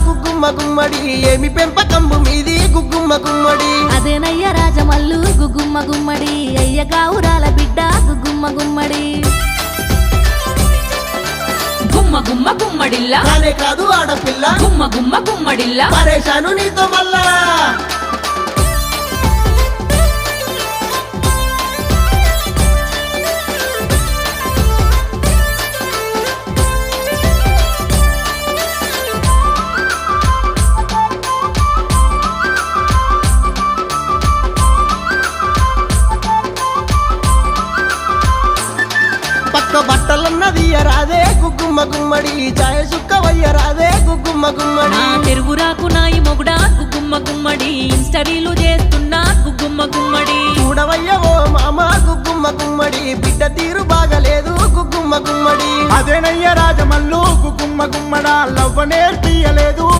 గుగ్గుమ్మ గుమ్మడి ఏమి పెంపకంబు మీది గుగ్గుమ్మ గుమ్మడి అదేనయ్య రాజమల్లు గుగ్గుమ్మ గుమ్మడి అయ్య గావురాల బిడ్డ గుగ్గుమ్మ గుమ్మడి గుమ్మ గుమ్మ గుమ్మడిల్లా కానే కాదు ఆడపిల్ల గుమ్మ గుమ్మ గుమ్మడిల్లా పరేషాను నీతో మళ్ళా పక్క బట్టలన్నది రాదే గుగ్గుమ్మ గుమ్మడి చాయ సుక్కవయ్య రాదే గుగ్గుమ్మ గుమ్మడి నా తెరుగురాకు నాయి మొగుడా గుగ్గుమ్మ గుమ్మడి ఇన్స్టరీలు చేస్తున్నా గుగ్గుమ్మ గుమ్మడి చూడవయ్య ఓ మామ గుగ్గుమ్మ గుమ్మడి బిడ్డ తీరు బాగలేదు గుగ్గుమ్మ గుమ్మడి అదేనయ్య రాజమల్లు గుగ్గుమ్మ గుమ్మడ లవ్వ నేర్పియలేదు